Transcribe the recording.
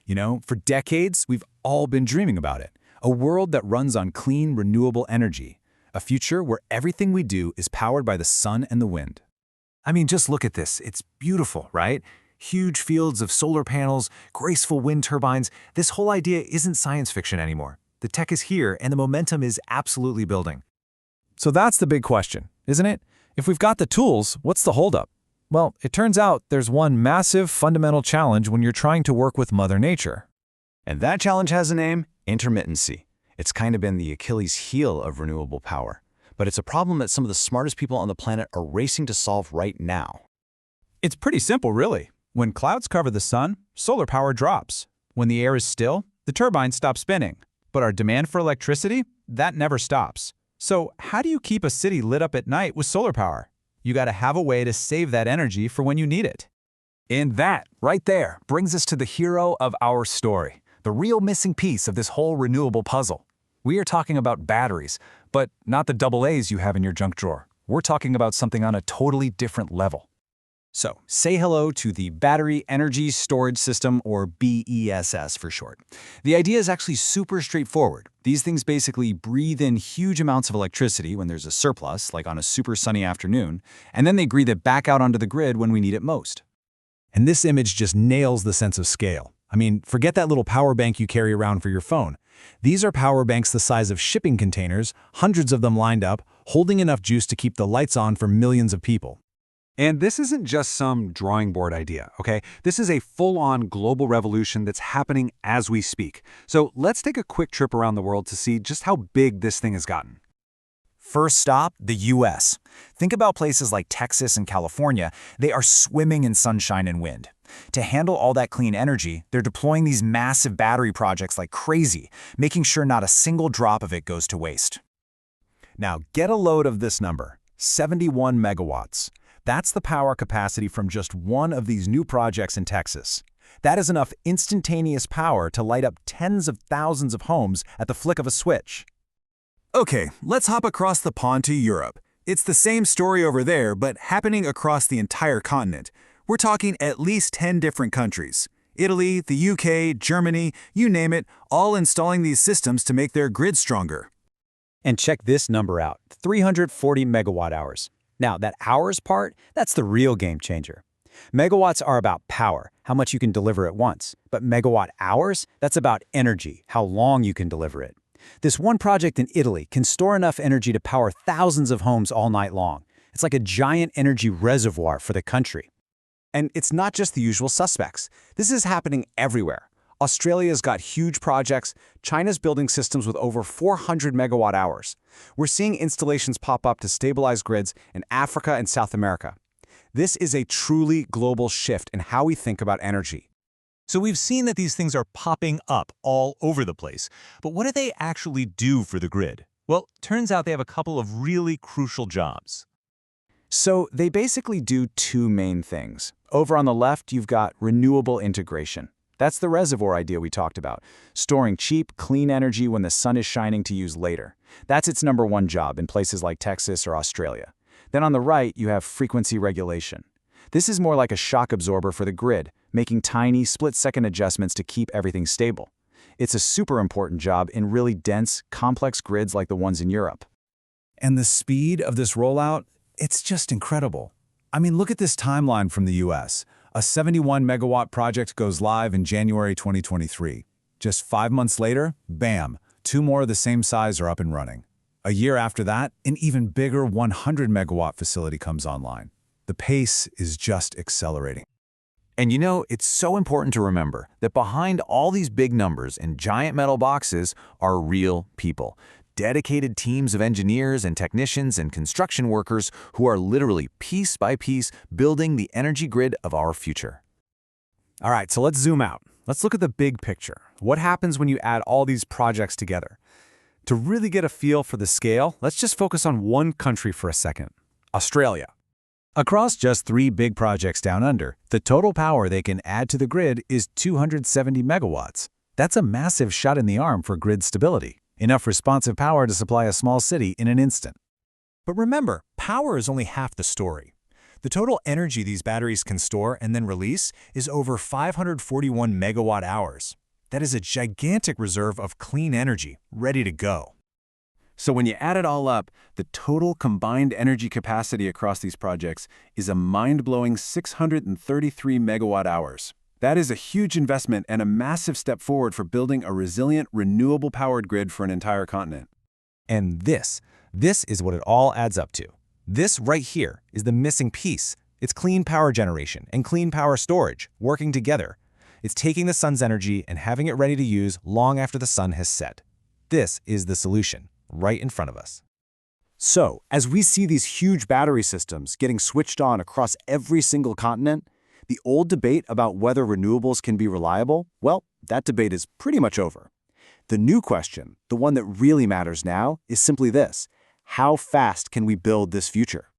You know, for decades, we've all been dreaming about it. A world that runs on clean, renewable energy. A future where everything we do is powered by the sun and the wind. I mean, just look at this. It's beautiful, right? Huge fields of solar panels, graceful wind turbines. This whole idea isn't science fiction anymore. The tech is here, and the momentum is absolutely building. So that's the big question, isn't it? If we've got the tools, what's the holdup? Well, it turns out there's one massive fundamental challenge when you're trying to work with Mother Nature. And that challenge has a name: intermittency. It's kind of been the Achilles heel of renewable power. But it's a problem that some of the smartest people on the planet are racing to solve right now. It's pretty simple, really. When clouds cover the sun, solar power drops. When the air is still, the turbines stop spinning. But our demand for electricity, that never stops. So how do you keep a city lit up at night with solar power? You gotta have a way to save that energy for when you need it. And that, right there, brings us to the hero of our story, the real missing piece of this whole renewable puzzle. We are talking about batteries, but not the AA's you have in your junk drawer. We're talking about something on a totally different level. So, say hello to the Battery Energy Storage System, or BESS for short. The idea is actually super straightforward. These things basically breathe in huge amounts of electricity when there's a surplus, like on a super sunny afternoon, and then they breathe it back out onto the grid when we need it most. And this image just nails the sense of scale. I mean, forget that little power bank you carry around for your phone. These are power banks the size of shipping containers, hundreds of them lined up, holding enough juice to keep the lights on for millions of people. And this isn't just some drawing board idea, okay? This is a full-on global revolution that's happening as we speak. So let's take a quick trip around the world to see just how big this thing has gotten. First stop, the US. Think about places like Texas and California. They are swimming in sunshine and wind. To handle all that clean energy, they're deploying these massive battery projects like crazy, making sure not a single drop of it goes to waste. Now, get a load of this number: 71 megawatts. That's the power capacity from just one of these new projects in Texas. That is enough instantaneous power to light up tens of thousands of homes at the flick of a switch. Okay, let's hop across the pond to Europe. It's the same story over there, but happening across the entire continent. We're talking at least 10 different countries. Italy, the UK, Germany, you name it, all installing these systems to make their grid stronger. And check this number out: 340 megawatt hours. Now, that hours part, that's the real game changer. Megawatts are about power, how much you can deliver at once. But megawatt hours, that's about energy, how long you can deliver it. This one project in Italy can store enough energy to power thousands of homes all night long. It's like a giant energy reservoir for the country. And it's not just the usual suspects. This is happening everywhere. Australia's got huge projects. China's building systems with over 400 megawatt hours. We're seeing installations pop up to stabilize grids in Africa and South America. This is a truly global shift in how we think about energy. So we've seen that these things are popping up all over the place. But what do they actually do for the grid? Well, turns out they have a couple of really crucial jobs. So they basically do two main things. Over on the left, you've got renewable integration. That's the reservoir idea we talked about, storing cheap, clean energy when the sun is shining to use later. That's its number one job in places like Texas or Australia. Then on the right, you have frequency regulation. This is more like a shock absorber for the grid, making tiny, split-second adjustments to keep everything stable. It's a super important job in really dense, complex grids like the ones in Europe. And the speed of this rollout, it's just incredible. I mean, look at this timeline from the US. A 71 megawatt project goes live in January 2023. Just 5 months later, bam, 2 more of the same size are up and running. A year after that, an even bigger 100 megawatt facility comes online. The pace is just accelerating. And you know, it's so important to remember that behind all these big numbers and giant metal boxes are real people. Dedicated teams of engineers and technicians and construction workers who are literally piece by piece building the energy grid of our future. All right, so let's zoom out. Let's look at the big picture. What happens when you add all these projects together? To really get a feel for the scale, let's just focus on one country for a second: Australia. Across just 3 big projects down under, the total power they can add to the grid is 270 megawatts. That's a massive shot in the arm for grid stability. Enough responsive power to supply a small city in an instant. But remember, power is only half the story. The total energy these batteries can store and then release is over 541 megawatt hours. That is a gigantic reserve of clean energy ready to go. So when you add it all up, the total combined energy capacity across these projects is a mind-blowing 633 megawatt hours. That is a huge investment and a massive step forward for building a resilient, renewable-powered grid for an entire continent. And this is what it all adds up to. This right here is the missing piece. It's clean power generation and clean power storage working together. It's taking the sun's energy and having it ready to use long after the sun has set. This is the solution, right in front of us. So, as we see these huge battery systems getting switched on across every single continent, the old debate about whether renewables can be reliable, well, that debate is pretty much over. The new question, the one that really matters now, is simply this: how fast can we build this future?